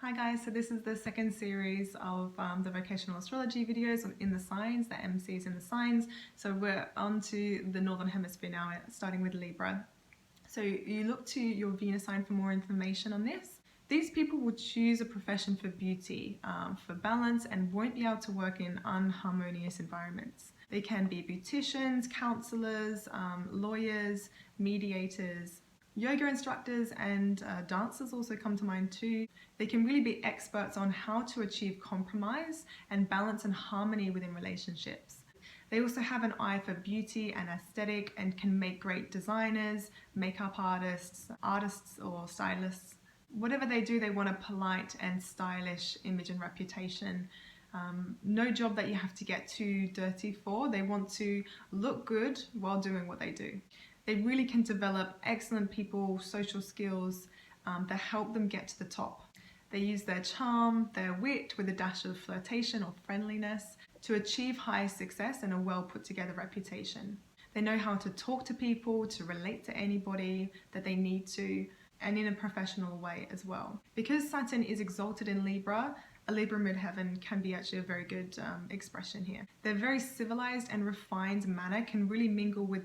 Hi guys, so this is the second series of the vocational astrology videos in the signs, the MCs in the signs. So we're on to the Northern Hemisphere now, starting with Libra. So you look to your Venus sign for more information on this. These people will choose a profession for beauty, for balance, and won't be able to work in unharmonious environments. They can be beauticians, counselors, lawyers, mediators, yoga instructors, and dancers also come to mind too. They can really be experts on how to achieve compromise and balance and harmony within relationships. They also have an eye for beauty and aesthetic and can make great designers, makeup artists, or stylists. Whatever they do, they want a polite and stylish image and reputation. No job that you have to get too dirty for. They want to look good while doing what they do. They really can develop excellent people, social skills that help them get to the top. They use their charm, their wit with a dash of flirtation or friendliness to achieve high success and a well put together reputation. They know how to talk to people, to relate to anybody that they need to, and in a professional way as well. Because Saturn is exalted in Libra, a Libra midheaven can be actually a very good expression here. Their very civilized and refined manner can really mingle with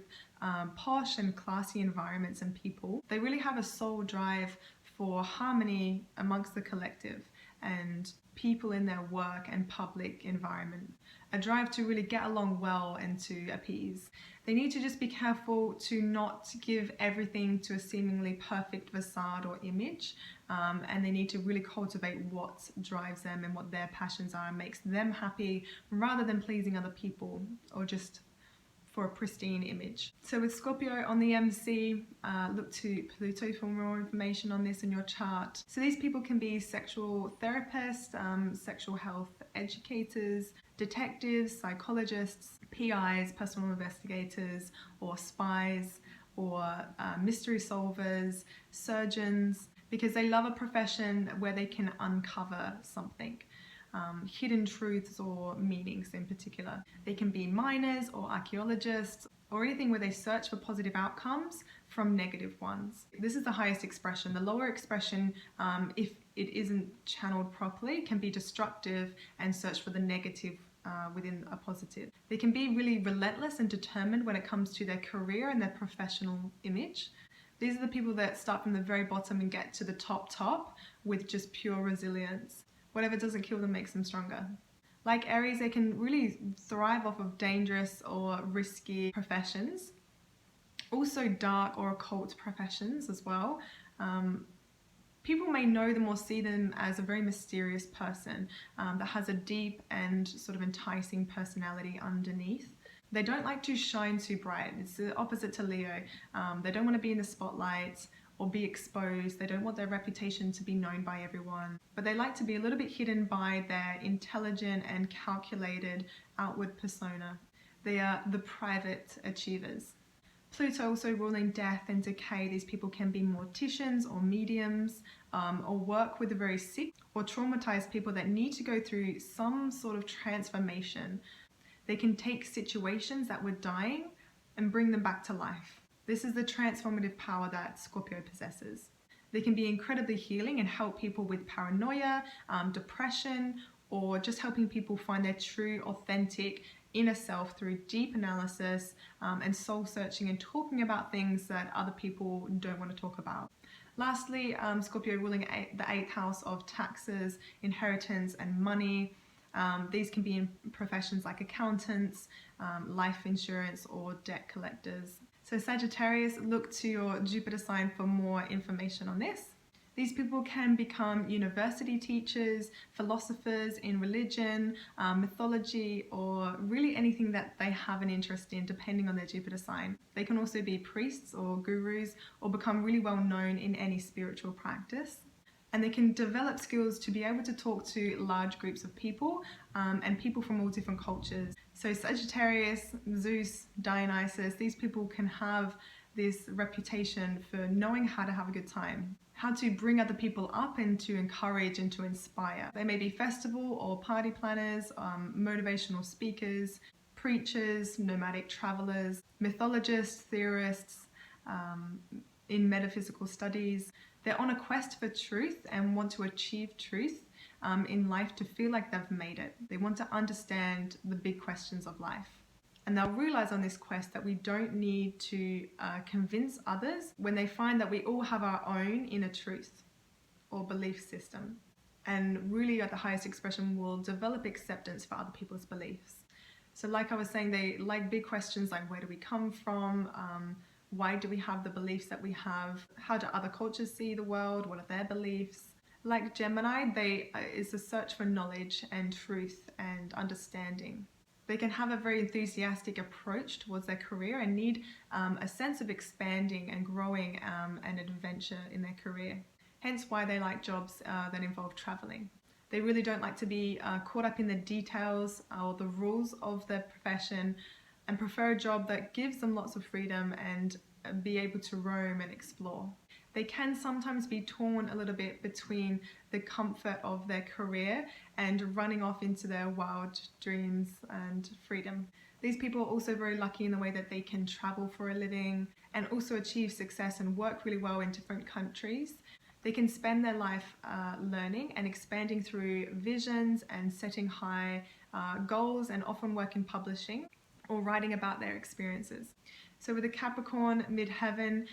posh and classy environments and people. They really have a soul drive for harmony amongst the collective and people in their work and public environment. A drive to really get along well and to appease. They need to just be careful to not give everything to a seemingly perfect facade or image, and they need to really cultivate what drives them and what their passions are and makes them happy rather than pleasing other people or just for a pristine image. So with Scorpio on the MC, look to Pluto for more information on this in your chart. So these people can be sexual therapists, sexual health educators, detectives, psychologists, PIs, personal investigators, or spies, or mystery solvers, surgeons, because they love a profession where they can uncover something. Hidden truths or meanings in particular. They can be miners or archaeologists or anything where they search for positive outcomes from negative ones. This is the highest expression. The lower expression, if it isn't channeled properly, can be destructive and search for the negative within a positive. They can be really relentless and determined when it comes to their career and their professional image. These are the people that start from the very bottom and get to the top with just pure resilience. Whatever doesn't kill them makes them stronger. Like Aries, they can really thrive off of dangerous or risky professions. Also dark or occult professions as well. People may know them or see them as a very mysterious person that has a deep and sort of enticing personality underneath. They don't like to shine too bright. It's the opposite to Leo. They don't want to be in the spotlight or be exposed. They don't want their reputation to be known by everyone, but they like to be a little bit hidden by their intelligent and calculated outward persona. They are the private achievers. Pluto also ruling death and decay. These people can be morticians or mediums, or work with the very sick or traumatized people that need to go through some sort of transformation. They can take situations that were dying and bring them back to life. This is the transformative power that Scorpio possesses. They can be incredibly healing and help people with paranoia, depression, or just helping people find their true, authentic inner self through deep analysis and soul searching and talking about things that other people don't want to talk about. Lastly, Scorpio ruling the 8th house of taxes, inheritance, and money. These can be in professions like accountants, life insurance, or debt collectors. So Sagittarius, look to your Jupiter sign for more information on this. These people can become university teachers, philosophers in religion, mythology, or really anything that they have an interest in depending on their Jupiter sign. They can also be priests or gurus or become really well known in any spiritual practice. And they can develop skills to be able to talk to large groups of people and people from all different cultures. So Sagittarius, Zeus, Dionysus, these people can have this reputation for knowing how to have a good time, how to bring other people up and to encourage and to inspire. They may be festival or party planners, motivational speakers, preachers, nomadic travelers, mythologists, theorists, in metaphysical studies. They're on a quest for truth and want to achieve truth in life to feel like they've made it. They want to understand the big questions of life. And they'll realize on this quest that we don't need to convince others when they find that we all have our own inner truth or belief system. And really at the highest expression will develop acceptance for other people's beliefs. So like I was saying, they like big questions like where do we come from? Why do we have the beliefs that we have? How do other cultures see the world? What are their beliefs? Like Gemini, it's a search for knowledge and truth and understanding. They can have a very enthusiastic approach towards their career and need a sense of expanding and growing and adventure in their career. Hence why they like jobs that involve traveling. They really don't like to be caught up in the details or the rules of their profession and prefer a job that gives them lots of freedom and be able to roam and explore. They can sometimes be torn a little bit between the comfort of their career and running off into their wild dreams and freedom. These people are also very lucky in the way that they can travel for a living and also achieve success and work really well in different countries. They can spend their life learning and expanding through visions and setting high goals, and often work in publishing or writing about their experiences. So with a Capricorn midheaven,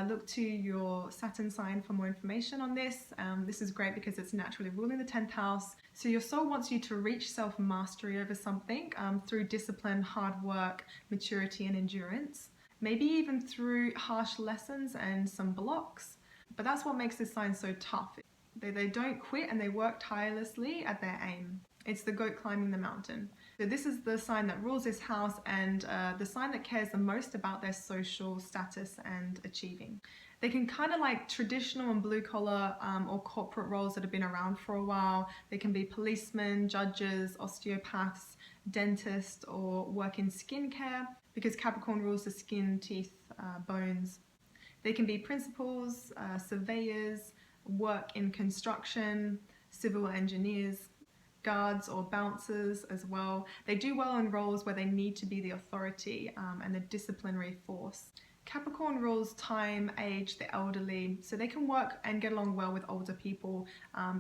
look to your Saturn sign for more information on this. This is great because it's naturally ruling the 10th house. So your soul wants you to reach self-mastery over something through discipline, hard work, maturity and endurance. Maybe even through harsh lessons and some blocks. But that's what makes this sign so tough. They don't quit and they work tirelessly at their aim. It's the goat climbing the mountain. So this is the sign that rules this house and the sign that cares the most about their social status and achieving. They can kind of like traditional and blue collar or corporate roles that have been around for a while. They can be policemen, judges, osteopaths, dentists, or work in skincare because Capricorn rules the skin, teeth, bones. They can be principals, surveyors, work in construction, civil engineers, guards or bouncers as well. They do well in roles where they need to be the authority and the disciplinary force. Capricorn rules time, age, the elderly, so they can work and get along well with older people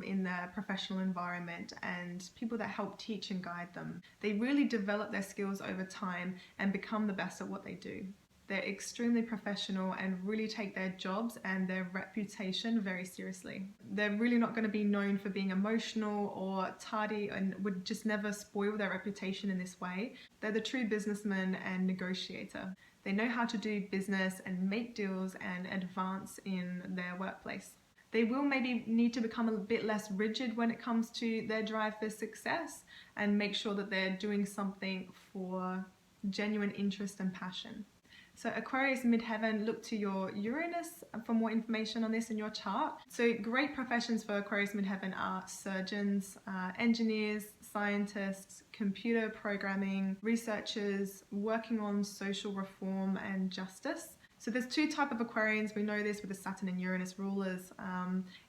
in their professional environment and people that help teach and guide them. They really develop their skills over time and become the best at what they do. They're extremely professional and really take their jobs and their reputation very seriously. They're really not going to be known for being emotional or tardy and would just never spoil their reputation in this way. They're the true businessman and negotiator. They know how to do business and make deals and advance in their workplace. They will maybe need to become a bit less rigid when it comes to their drive for success and make sure that they're doing something for genuine interest and passion. So Aquarius midheaven, look to your Uranus for more information on this in your chart. So great professions for Aquarius midheaven are surgeons, engineers, scientists, computer programming, researchers, working on social reform and justice. So there's two types of Aquarians. We know this with the Saturn and Uranus rulers.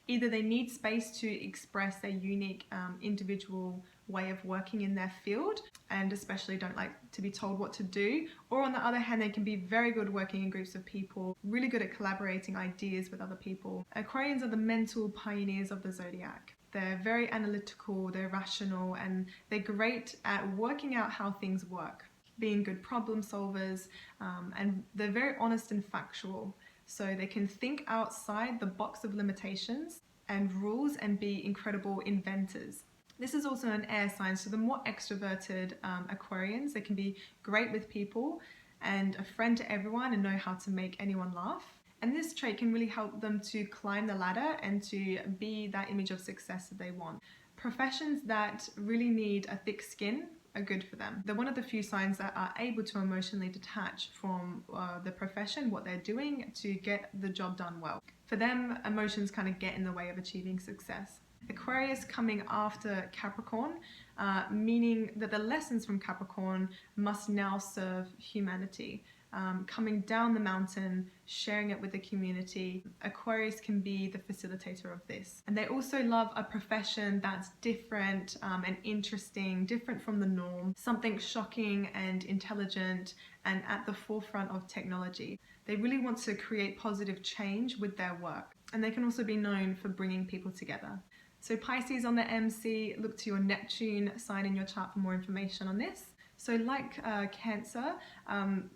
Either they need space to express their unique individual way of working in their field and especially don't like to be told what to do, or on the other hand they can be very good working in groups of people, really good at collaborating ideas with other people. Aquarians are the mental pioneers of the zodiac. They're very analytical, they're rational, and they're great at working out how things work, being good problem solvers, and they're very honest and factual. So they can think outside the box of limitations and rules and be incredible inventors. This is also an air sign, so the more extroverted Aquarians, they can be great with people and a friend to everyone and know how to make anyone laugh. And this trait can really help them to climb the ladder and to be that image of success that they want. Professions that really need a thick skin are good for them. They're one of the few signs that are able to emotionally detach from the profession, what they're doing, to get the job done well. For them, emotions kind of get in the way of achieving success. Aquarius coming after Capricorn, meaning that the lessons from Capricorn must now serve humanity. coming down the mountain, sharing it with the community. Aquarius can be the facilitator of this. And they also love a profession that's different and interesting, different from the norm, something shocking and intelligent and at the forefront of technology. They really want to create positive change with their work. And they can also be known for bringing people together. So Pisces on the MC, look to your Neptune sign in your chart for more information on this. So like Cancer,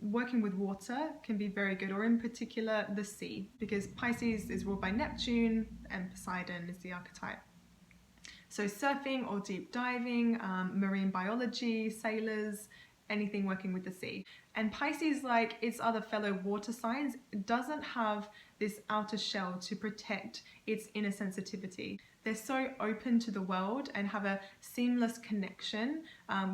working with water can be very good, or in particular the sea, because Pisces is ruled by Neptune and Poseidon is the archetype. So surfing or deep diving, marine biology, sailors, anything working with the sea. And Pisces, like its other fellow water signs, doesn't have this outer shell to protect its inner sensitivity. They're so open to the world and have a seamless connection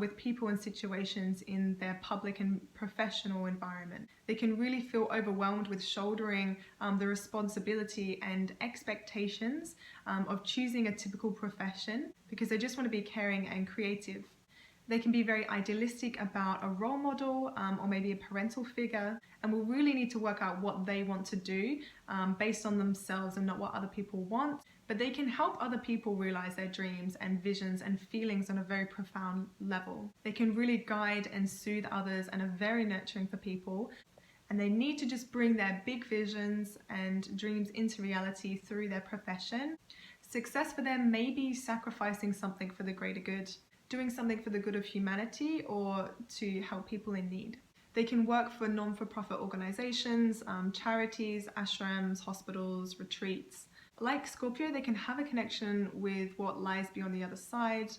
with people and situations in their public and professional environment. They can really feel overwhelmed with shouldering the responsibility and expectations of choosing a typical profession, because they just want to be caring and creative. They can be very idealistic about a role model or maybe a parental figure, and will really need to work out what they want to do based on themselves and not what other people want. But they can help other people realize their dreams and visions and feelings on a very profound level. They can really guide and soothe others and are very nurturing for people. And they need to just bring their big visions and dreams into reality through their profession. Success for them may be sacrificing something for the greater good, doing something for the good of humanity or to help people in need. They can work for non-for-profit organizations, charities, ashrams, hospitals, retreats. Like Scorpio, they can have a connection with what lies beyond the other side,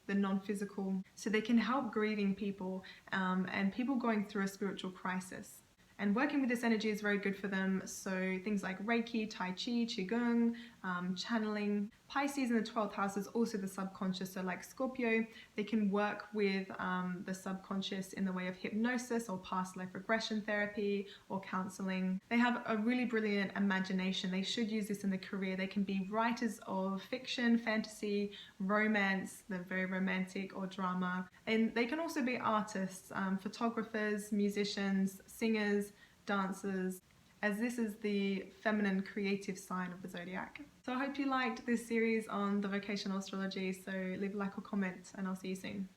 the non-physical. So they can help grieving people and people going through a spiritual crisis. And working with this energy is very good for them. So things like Reiki, Tai Chi, Qigong, channeling. Pisces in the 12th house is also the subconscious. So like Scorpio, they can work with the subconscious in the way of hypnosis or past life regression therapy or counseling. They have a really brilliant imagination. They should use this in their career. They can be writers of fiction, fantasy, romance, they're very romantic, or drama. And they can also be artists, photographers, musicians, singers, dancers, as this is the feminine creative sign of the zodiac. So I hope you liked this series on the vocational astrology, so leave a like or comment and I'll see you soon.